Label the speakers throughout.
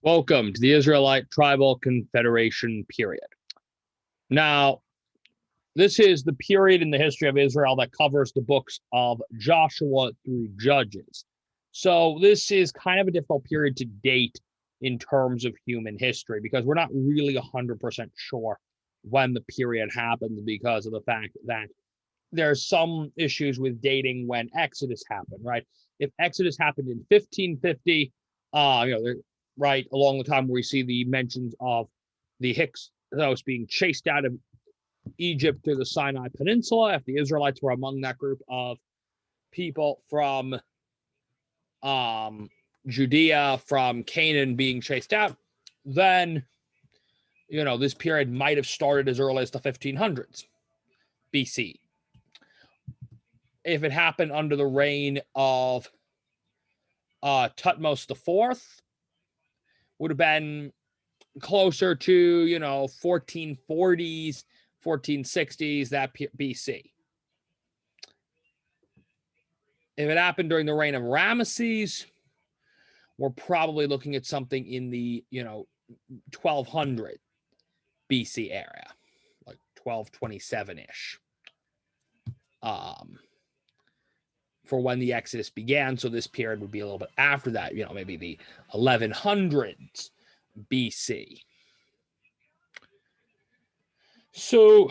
Speaker 1: Welcome to the Israelite Tribal Confederation period. Now, this is the period in the history of Israel that covers the books of Joshua through Judges. So this is kind of a difficult period to date in terms of human history because we're not really 100% sure when the period happens because of the fact that there's some issues with dating when Exodus happened, right? If Exodus happened in 1550, right along the time where we see the mentions of the Hyksos being chased out of Egypt through the Sinai Peninsula, if the Israelites were among that group of people from Judea, from Canaan being chased out, then this period might have started as early as the 1500s BC. If it happened under the reign of Tutmos IV, would have been closer to 1440s, 1460s, that BC. If it happened during the reign of Ramesses, we're probably looking at something in the 1200 BC area, like 1227-ish. For when the Exodus began. So this period would be a little bit after that, maybe the 1100s BC. So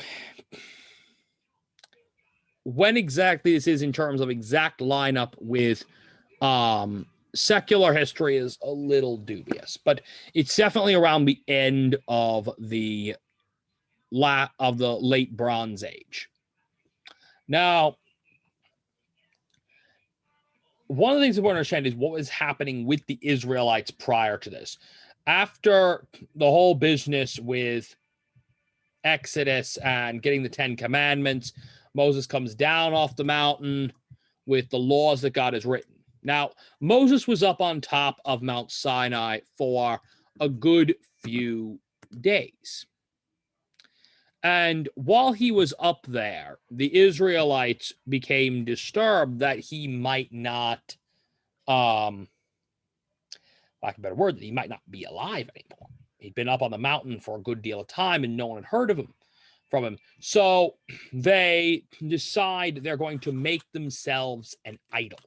Speaker 1: when exactly this is in terms of exact lineup with secular history is a little dubious, but it's definitely around the end of the late Bronze Age. Now, one of the things we want to understand is what was happening with the Israelites prior to this. After the whole business with Exodus and getting the 10 Commandments, Moses comes down off the mountain with the laws that God has written. Now, Moses was up on top of Mount Sinai for a good few days. And while he was up there, the Israelites became disturbed that he might not, lack of a better word, that he might not be alive anymore. He'd been up on the mountain for a good deal of time and no one had heard of him from him. So they decide they're going to make themselves an idol.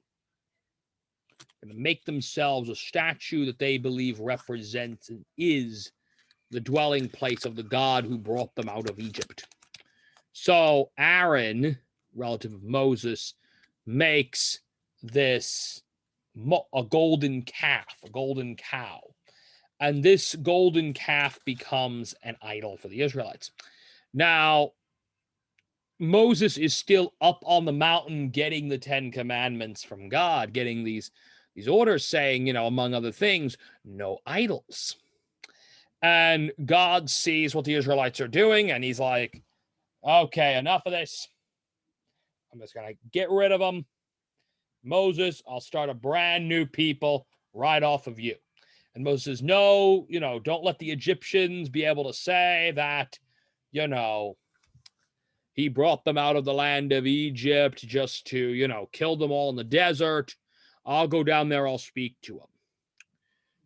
Speaker 1: They're going to make themselves a statue that they believe represents and is the dwelling place of the God who brought them out of Egypt. So Aaron, relative of Moses, makes this a golden calf, a golden cow. And this golden calf becomes an idol for the Israelites. Now, Moses is still up on the mountain getting the 10 Commandments from God, getting these orders saying, among other things, no idols. And God sees what the Israelites are doing, and he's like, okay, enough of this. I'm just going to get rid of them. Moses, I'll start a brand new people right off of you. And Moses says, no, don't let the Egyptians be able to say that, he brought them out of the land of Egypt just to, kill them all in the desert. I'll go down there, I'll speak to them.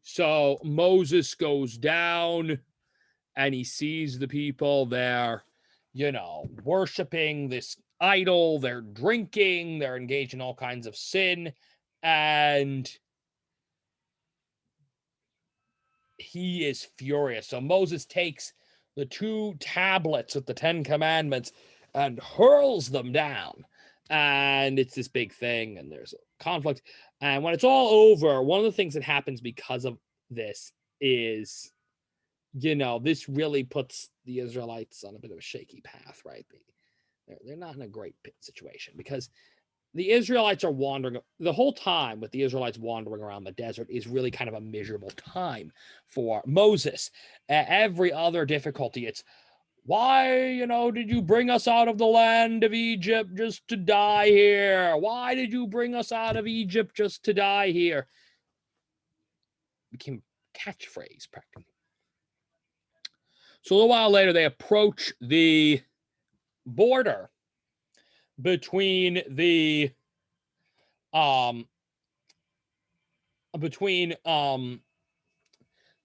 Speaker 1: So Moses goes down and he sees the people there, worshiping this idol. They're drinking, they're engaged in all kinds of sin, and he is furious. So Moses takes the 2 tablets with the 10 Commandments and hurls them down. And it's this big thing, and there's a conflict. And when it's all over, one of the things that happens because of this is, this really puts the Israelites on a bit of a shaky path, right? They're not in a great situation because the Israelites are wandering the whole time. With the Israelites wandering around the desert is really kind of a miserable time for Moses. Every other difficulty, it's why, did you bring us out of the land of Egypt just to die here? Why did you bring us out of Egypt just to die here? It became a catchphrase practically. So a little while later, they approach the border between the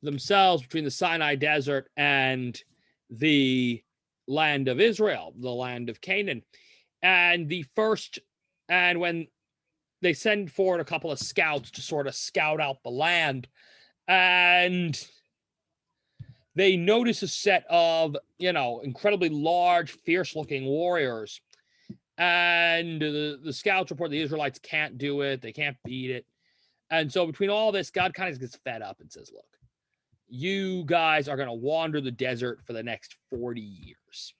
Speaker 1: themselves between the Sinai Desert and the land of Israel, the land of Canaan. And when they send forward a couple of scouts to sort of scout out the land, and they notice a set of, incredibly large, fierce-looking warriors. And the scouts report the Israelites can't do it. They can't beat it. And so between all this, God kind of gets fed up and says, look, you guys are going to wander the desert for the next 40 years.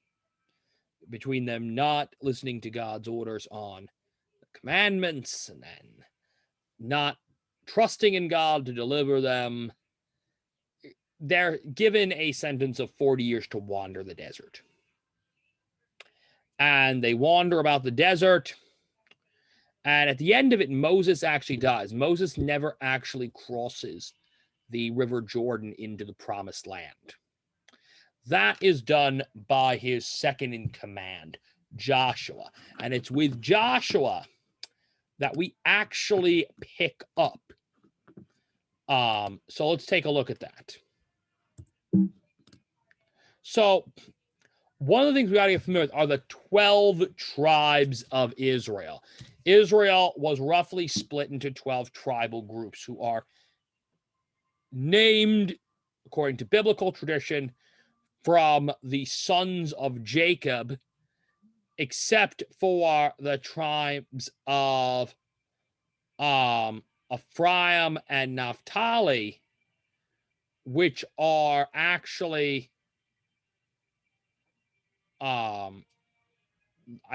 Speaker 1: Between them not listening to God's orders on the commandments and then not trusting in God to deliver them, they're given a sentence of 40 years to wander the desert. And they wander about the desert. And at the end of it, Moses actually dies. Moses never actually crosses the River Jordan into the promised land. That is done by his second in command, Joshua. And it's with Joshua that we actually pick up. So let's take a look at that. So one of the things we got to get familiar with are the 12 tribes of Israel. Israel was roughly split into 12 tribal groups who are named, according to biblical tradition, from the sons of Jacob, except for the tribes of Ephraim and Naphtali, which are actually, I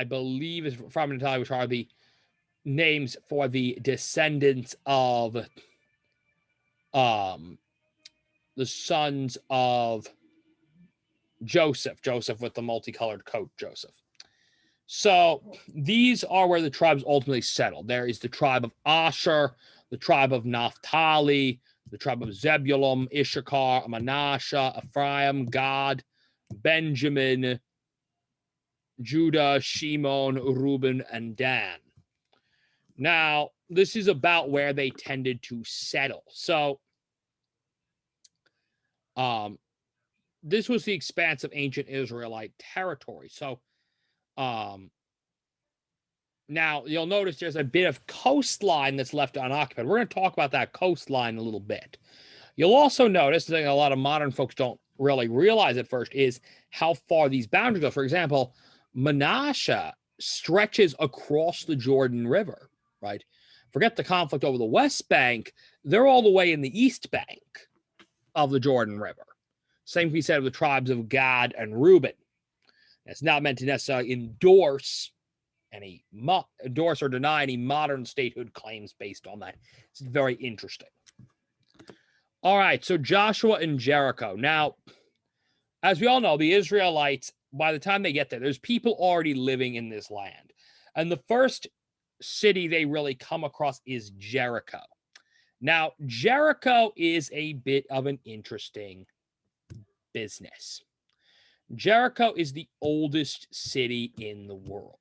Speaker 1: believe, is Ephraim and Naphtali, which are the names for the descendants of the sons of Joseph with the multicolored coat, Joseph. So these are where the tribes ultimately settled. There is the tribe of Asher, the tribe of Naphtali, the tribe of Zebulun, Issachar, Manasseh, Ephraim, Gad, Benjamin, Judah, Shimon, Reuben, and Dan. Now, this is about where they tended to settle. So, this was the expanse of ancient Israelite territory. So, now you'll notice there's a bit of coastline that's left unoccupied. We're going to talk about that coastline a little bit. You'll also notice that a lot of modern folks don't really realize at first is how far these boundaries go. For example, Manasseh stretches across the Jordan River, right? Forget the conflict over the West Bank. They're all the way in the East Bank of the Jordan River. Same can be said of the tribes of Gad and Reuben. It's not meant to necessarily endorse or deny any modern statehood claims based on that. It's very interesting. All right, so Joshua and Jericho. Now, as we all know, the Israelites, by the time they get there, there's people already living in this land. And the first city they really come across is Jericho. Now, Jericho is a bit of an interesting business. Jericho is the oldest city in the world.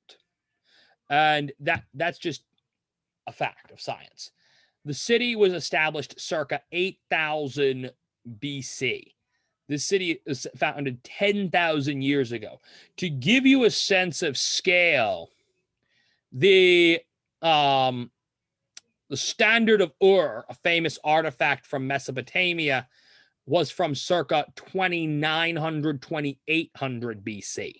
Speaker 1: And that's just a fact of science. The city was established circa 8,000 BC. This city was founded 10,000 years ago. To give you a sense of scale, the standard of Ur, a famous artifact from Mesopotamia, was from circa 2900, 2800 BC.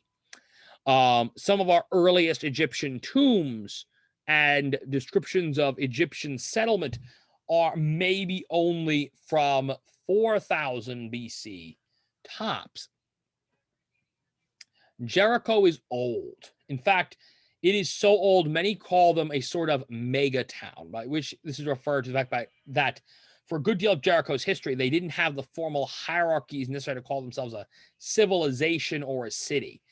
Speaker 1: Some of our earliest Egyptian tombs and descriptions of Egyptian settlement are maybe only from 4000 BC tops. Jericho is old. In fact, it is so old, many call them a sort of mega town, by which this is referred to the fact that for a good deal of Jericho's history, they didn't have the formal hierarchies necessary to call themselves a civilization or a city.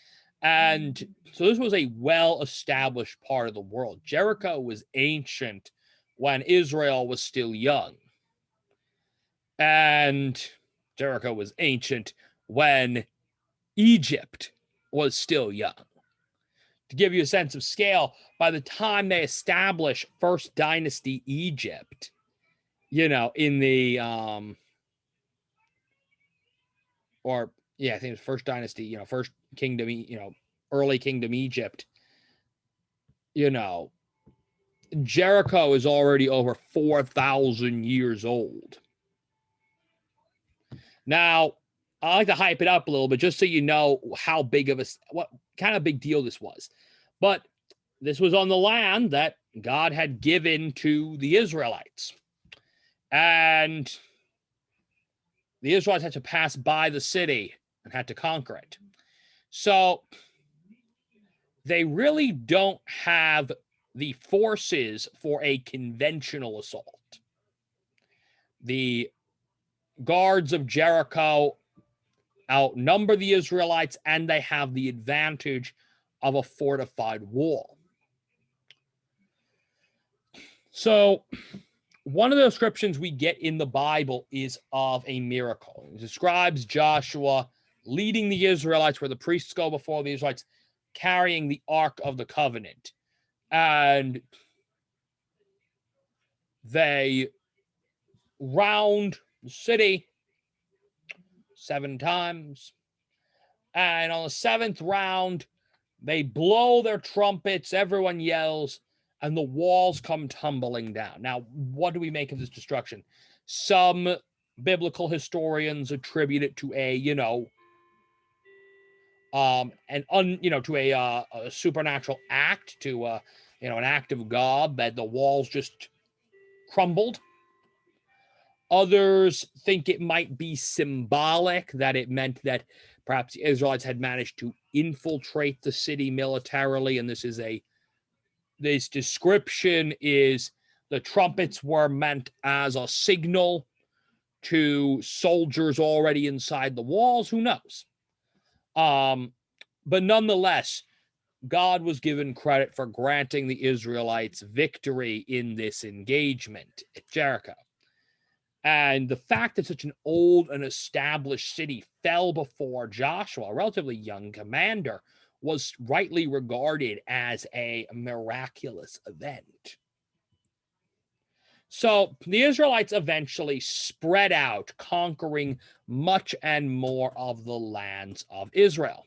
Speaker 1: And so this was a well-established part of the world. Jericho was ancient when Israel was still young. And Jericho was ancient when Egypt was still young. To give you a sense of scale, by the time they establish First Dynasty Egypt, in the or yeah, I think it was first dynasty, first kingdom, early kingdom Egypt, Jericho is already over 4,000 years old. Now, I like to hype it up a little bit just so you know how big of what kind of big deal this was. But this was on the land that God had given to the Israelites. And the Israelites had to pass by the city and had to conquer it. So they really don't have the forces for a conventional assault. The guards of Jericho outnumber the Israelites, and they have the advantage of a fortified wall. So one of the descriptions we get in the Bible is of a miracle. It describes Joshua leading the Israelites where the priests go before the Israelites, carrying the Ark of the Covenant. And they round the city 7 times. And on the 7th round, they blow their trumpets, everyone yells, and the walls come tumbling down. Now, what do we make of this destruction? Some biblical historians attribute it to a, a supernatural act, to an act of God, that the walls just crumbled. Others think it might be symbolic, that it meant that perhaps the Israelites had managed to infiltrate the city militarily, and this description is the trumpets were meant as a signal to soldiers already inside the walls. Who knows? But nonetheless, God was given credit for granting the Israelites victory in this engagement at Jericho. And the fact that such an old and established city fell before Joshua, a relatively young commander, was rightly regarded as a miraculous event. So the Israelites eventually spread out, conquering much and more of the lands of Israel.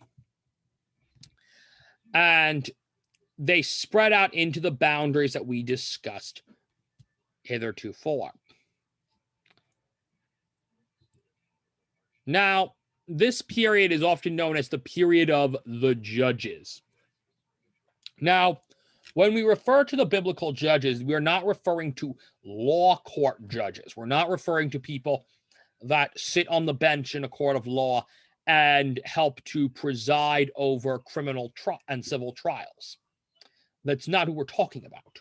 Speaker 1: And they spread out into the boundaries that we discussed hitherto. Now, this period is often known as the period of the Judges. Now, when we refer to the biblical judges, we're not referring to law court judges. We're not referring to people that sit on the bench in a court of law and help to preside over criminal and civil trials. That's not who we're talking about.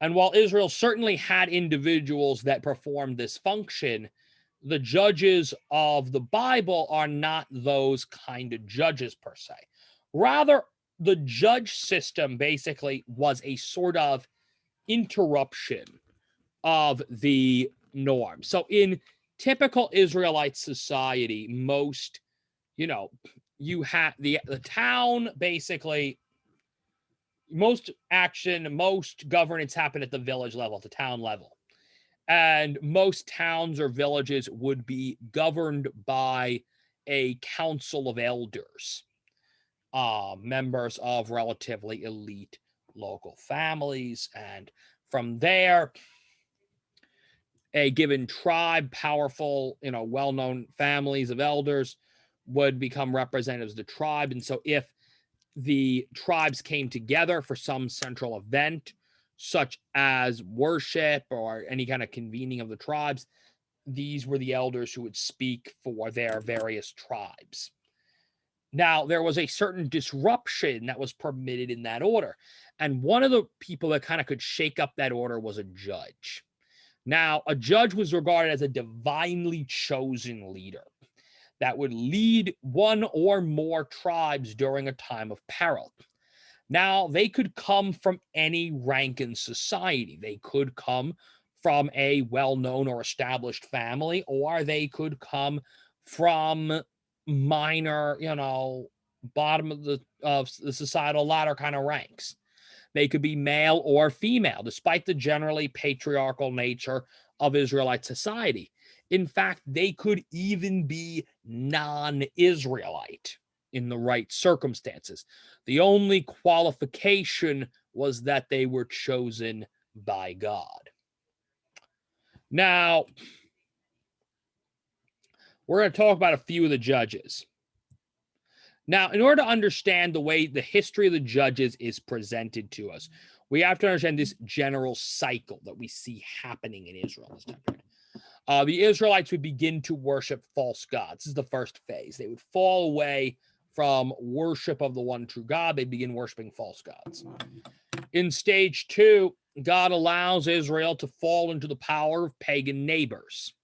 Speaker 1: And while Israel certainly had individuals that performed this function, the judges of the Bible are not those kind of judges per se. Rather, the judge system basically was a sort of interruption of the norm. So in typical Israelite society, most, you have the town, basically, most action, most governance happened at the village level, at the town level. And most towns or villages would be governed by a council of elders, members of relatively elite local families. And from there, a given tribe, powerful, well-known families of elders would become representatives of the tribe. And so if the tribes came together for some central event, such as worship or any kind of convening of the tribes, these were the elders who would speak for their various tribes. Now, there was a certain disruption that was permitted in that order. And one of the people that kind of could shake up that order was a judge. Now, a judge was regarded as a divinely chosen leader that would lead one or more tribes during a time of peril. Now, they could come from any rank in society. They could come from a well-known or established family, or they could come from minor, bottom of the societal ladder kind of ranks. They could be male or female, despite the generally patriarchal nature of Israelite society. In fact, they could even be non-Israelite in the right circumstances. The only qualification was that they were chosen by God. Now, we're going to talk about a few of the judges. Now, in order to understand the way the history of the judges is presented to us, we have to understand this general cycle that we see happening in Israel this time period. The Israelites would begin to worship false gods. This is the first phase. They would fall away from worship of the one true God. They begin worshiping false gods. In stage 2, God allows Israel to fall into the power of pagan neighbors.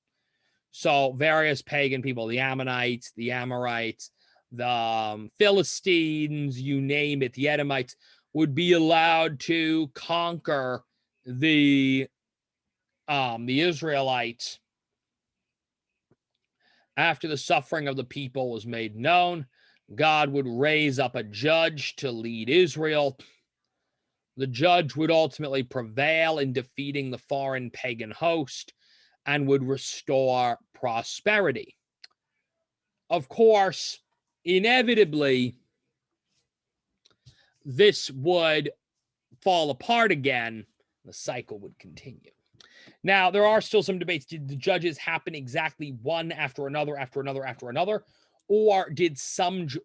Speaker 1: So various pagan people, the Ammonites, the Amorites, the Philistines, you name it, the Edomites, would be allowed to conquer the Israelites. After the suffering of the people was made known, God would raise up a judge to lead Israel. The judge would ultimately prevail in defeating the foreign pagan host and would restore prosperity. Of course, inevitably, this would fall apart again. The cycle would continue. Now, there are still some debates. Did the judges happen exactly one after another, or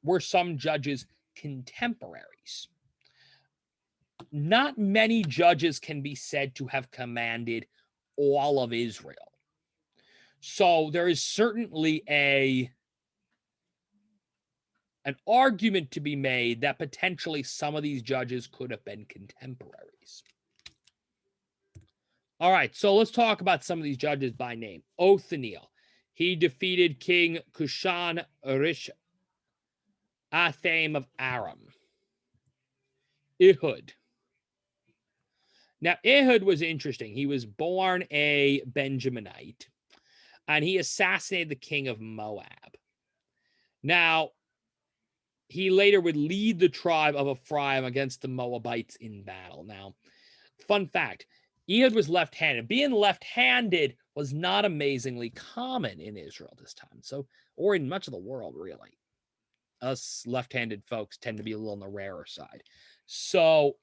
Speaker 1: were some judges contemporaries? Not many judges can be said to have commanded all of Israel. So there is certainly an argument to be made that potentially some of these judges could have been contemporaries. All right, so let's talk about some of these judges by name. Othniel, he defeated King Kushan Rish Athaim of Aram. Ehud. Now, Ehud was interesting. He was born a Benjaminite, and he assassinated the king of Moab. Now, he later would lead the tribe of Ephraim against the Moabites in battle. Now, fun fact, Ehud was left-handed. Being left-handed was not amazingly common in Israel this time, or in much of the world, really. Us left-handed folks tend to be a little on the rarer side. So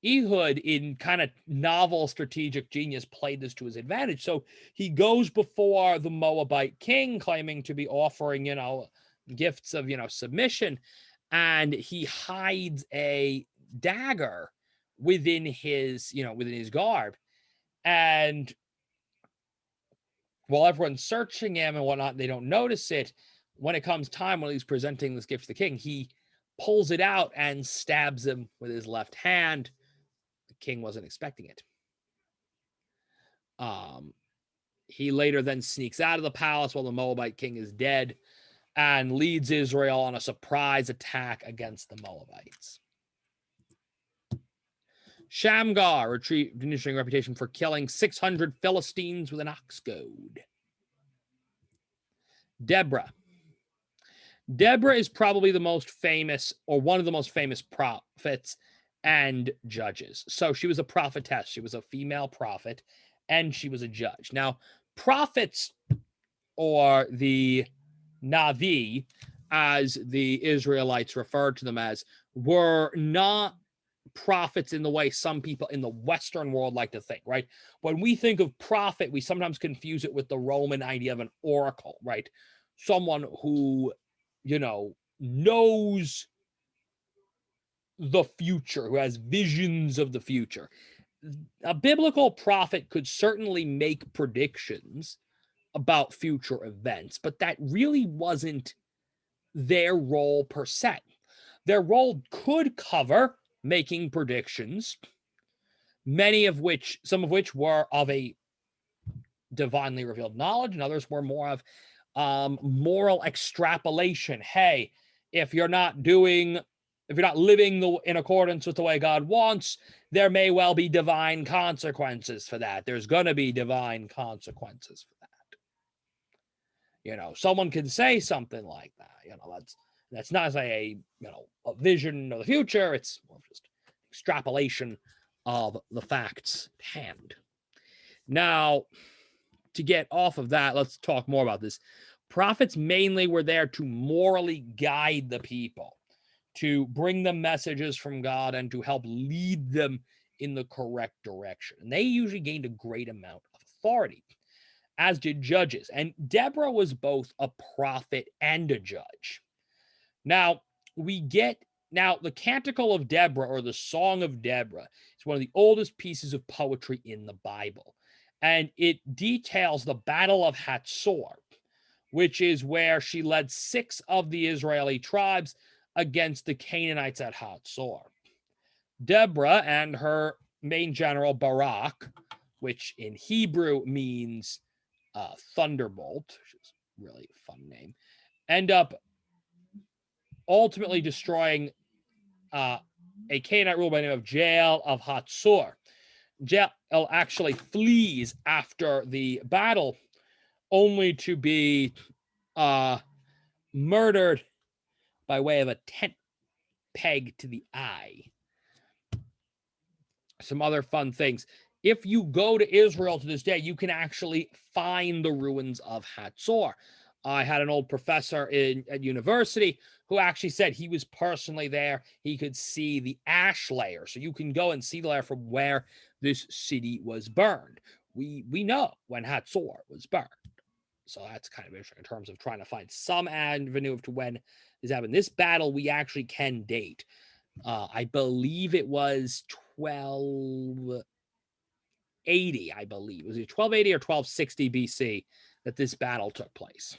Speaker 1: Ehud, in kind of novel strategic genius, played this to his advantage. So he goes before the Moabite king, claiming to be offering, gifts of, submission, and he hides a dagger within his garb. And while everyone's searching him and whatnot, they don't notice it. When it comes time when he's presenting this gift to the king, he pulls it out and stabs him with his left hand. The king wasn't expecting it. He later then sneaks out of the palace while the Moabite king is dead and leads Israel on a surprise attack against the Moabites. Shamgar retrieved an interesting reputation for killing 600 Philistines with an ox goad. Deborah. Deborah is probably the most famous, or one of the most famous prophets and judges. So she was a prophetess. She was a female prophet, and she was a judge. Now, prophets, or the Navi, as the Israelites referred to them as, were not prophets in the way some people in the Western world like to think, right? When we think of prophet, we sometimes confuse it with the Roman idea of an oracle, right? Someone who, knows the future, who has visions of the future. A biblical prophet could certainly make predictions about future events, but that really wasn't their role per se. Their role could cover making predictions, some of which were of a divinely revealed knowledge, and others were more of moral extrapolation. Hey, if you're not living in accordance with the way God wants, there may well be divine consequences for that. There's going to be divine consequences for that. Someone can say something like that. That's not a vision of the future. It's more just extrapolation of the facts at hand. Now, to get off of that, let's talk more about this. Prophets mainly were there to morally guide the people, to bring them messages from God and to help lead them in the correct direction. And they usually gained a great amount of authority, as did judges. And Deborah was both a prophet and a judge. Now, the Canticle of Deborah, or the Song of Deborah, is one of the oldest pieces of poetry in the Bible. And it details the Battle of Hatzor, which is where she led 6 of the Israeli tribes against the Canaanites at Hatzor. Deborah and her main general Barak, which in Hebrew means thunderbolt, which is really a fun name, end up ultimately destroying a Canaanite ruler by the name of Jael of Hatzor. Jael actually flees after the battle, only to be murdered by way of a tent peg to the eye. Some other fun things. If you go to Israel to this day, you can actually find the ruins of Hatzor. I had an old professor at university who actually said he was personally there. He could see the ash layer. So you can go and see the layer from where this city was burned. We know when Hatzor was burned. So that's kind of interesting in terms of trying to find some avenue to when this happened. This battle we actually can date. I believe it was 1280, I believe. Was it 1280 or 1260 BC that this battle took place?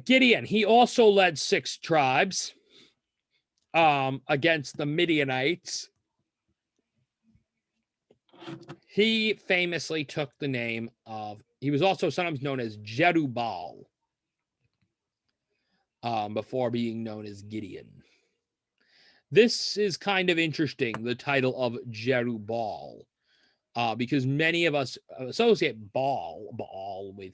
Speaker 1: Gideon, he also led 6 tribes against the Midianites. He famously took the name of, he was also sometimes known as Jerubbaal, before being known as Gideon. This is kind of interesting, the title of Jerubbaal, because many of us associate Baal with,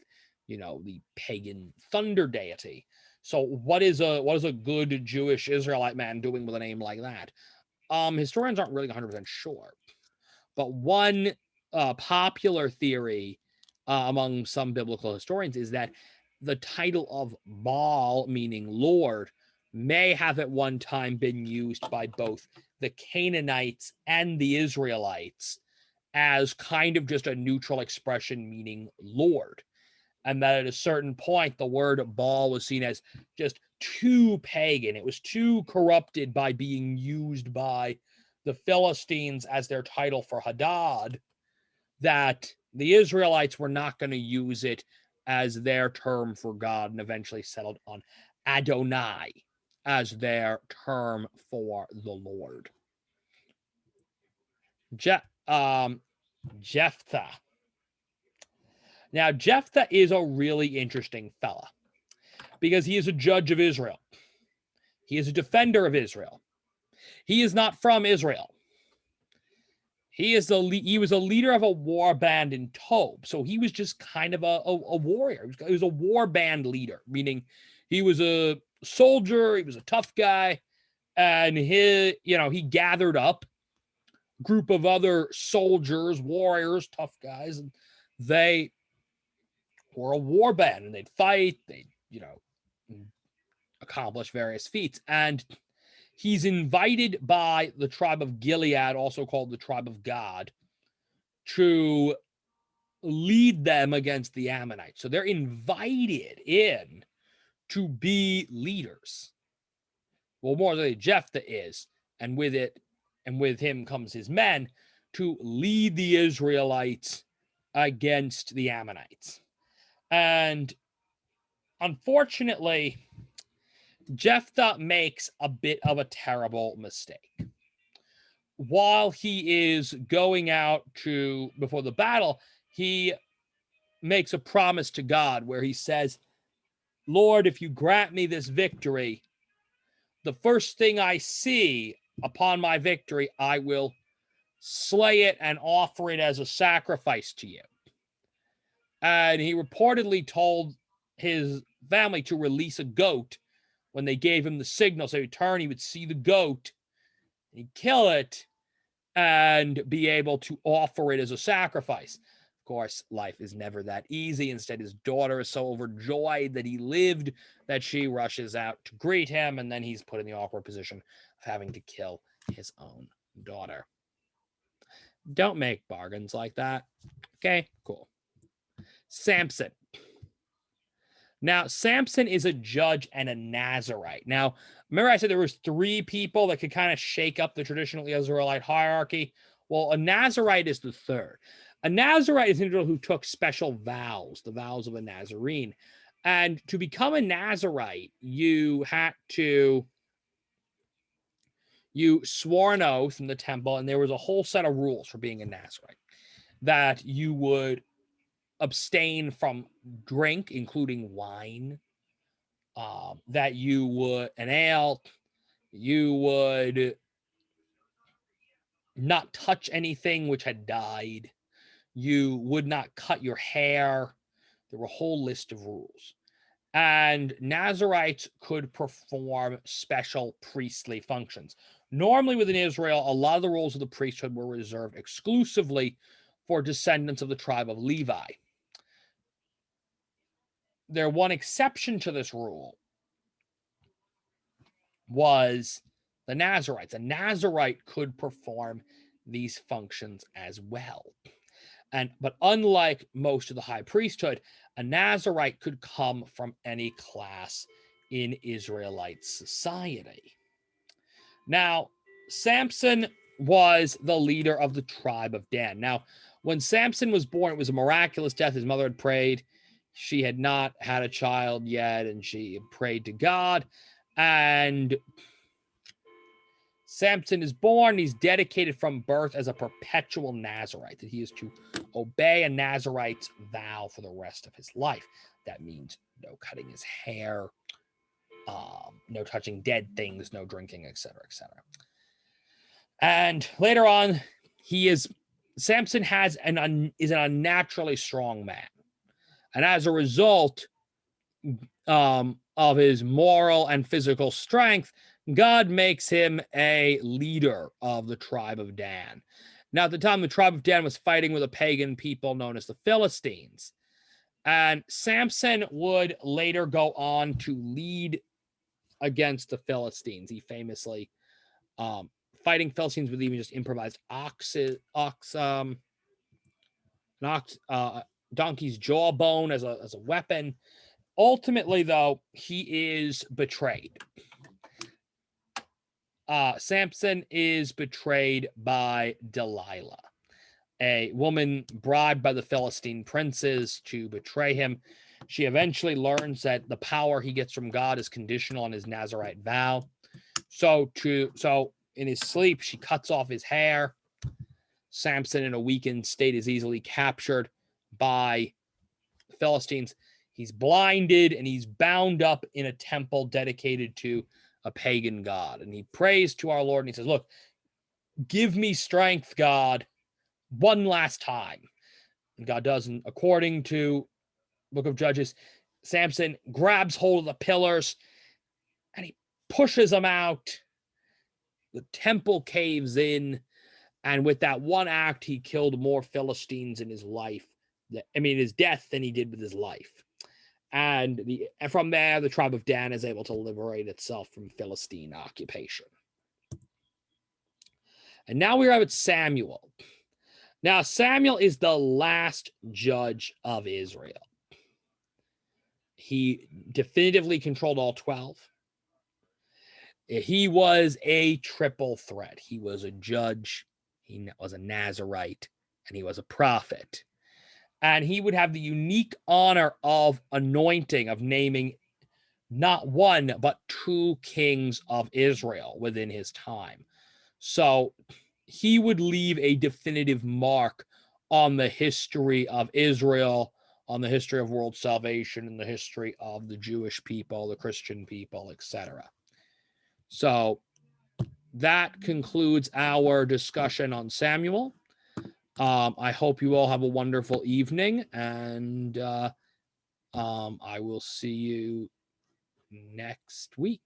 Speaker 1: the pagan thunder deity. So what is a good Jewish Israelite man doing with a name like that? Historians aren't really 100% sure. But one popular theory among some biblical historians is that the title of Baal, meaning Lord, may have at one time been used by both the Canaanites and the Israelites as kind of just a neutral expression meaning Lord. And that at a certain point, the word Baal was seen as just too pagan. It was too corrupted by being used by the Philistines as their title for Hadad, that the Israelites were not going to use it as their term for God, and eventually settled on Adonai as their term for the Lord. Jephthah. Now, Jephthah is a really interesting fella because he is a judge of Israel. He is a defender of Israel. He is not from Israel. He was a leader of a war band in Tob, so he was just kind of a warrior. He was a war band leader, meaning he was a soldier, he was a tough guy, and he gathered up a group of other soldiers, warriors, tough guys, and they were a war band, and they'd fight, they'd accomplish various feats, and he's invited by the tribe of Gilead, also called the tribe of God, to lead them against the Ammonites. So they're invited in to be leaders. Well, more than Jephthah is, and with him comes his men to lead the Israelites against the Ammonites. And unfortunately, Jephthah makes a bit of a terrible mistake. While he is going out before the battle, he makes a promise to God where he says, Lord, if you grant me this victory, the first thing I see upon my victory, I will slay it and offer it as a sacrifice to you. And he reportedly told his family to release a goat when they gave him the signal. So he'd turn, he would see the goat, he'd kill it, and be able to offer it as a sacrifice. Of course, life is never that easy. Instead, his daughter is so overjoyed that he lived that she rushes out to greet him, and then he's put in the awkward position of having to kill his own daughter. Don't make bargains like that. Okay, cool. Samson. Now, Samson is a judge and a Nazarite. Now, remember I said there was 3 people that could kind of shake up the traditional Israelite hierarchy? Well, a Nazarite is the 3rd. A Nazarite is an individual who took special vows, the vows of a Nazarene. And to become a Nazarite, you swore an oath in the temple, and there was a whole set of rules for being a Nazarite. That you would abstain from drink, including wine, that you would, an ale, you would not touch anything which had died, you would not cut your hair. There were a whole list of rules. And Nazarites could perform special priestly functions. Normally within Israel, a lot of the roles of the priesthood were reserved exclusively for descendants of the tribe of Levi. There one exception to this rule was the Nazarites. A Nazarite could perform these functions as well. But unlike most of the high priesthood, a Nazarite could come from any class in Israelite society. Now, Samson was the leader of the tribe of Dan. Now, when Samson was born, it was a miraculous death. His mother had prayed. She had not had a child yet, and she prayed to God. And Samson is born. He's dedicated from birth as a perpetual Nazarite, that he is to obey a Nazarite's vow for the rest of his life. That means no cutting his hair, no touching dead things, no drinking, etc., etc. And later on, Samson is an unnaturally strong man. And as a result of his moral and physical strength, God makes him a leader of the tribe of Dan. Now, at the time, the tribe of Dan was fighting with a pagan people known as the Philistines. And Samson would later go on to lead against the Philistines. He famously, fighting Philistines with even just improvised donkey's jawbone as a weapon. Ultimately, though, he is betrayed. Samson is betrayed by Delilah, a woman bribed by the Philistine princes to betray him. She eventually learns that the power he gets from God is conditional on his Nazarite vow. So in his sleep, she cuts off his hair. Samson, in a weakened state, is easily captured by the Philistines. He's blinded and he's bound up in a temple dedicated to a pagan god. And he prays to our Lord and he says, look, give me strength, God, one last time. And God does. And according to Book of Judges, Samson grabs hold of the pillars and he pushes them out. The temple caves in. And with that one act, he killed more Philistines in his life. His death than he did with his life. And from there, the tribe of Dan is able to liberate itself from Philistine occupation. And now we are at Samuel. Now, Samuel is the last judge of Israel. He definitively controlled all 12. He was a triple threat. He was a judge, he was a Nazarite, and he was a prophet. And he would have the unique honor of anointing, of naming not one, but 2 kings of Israel within his time. So he would leave a definitive mark on the history of Israel, on the history of world salvation, and the history of the Jewish people, the Christian people, etc. So that concludes our discussion on Samuel. I hope you all have a wonderful evening, and I will see you next week.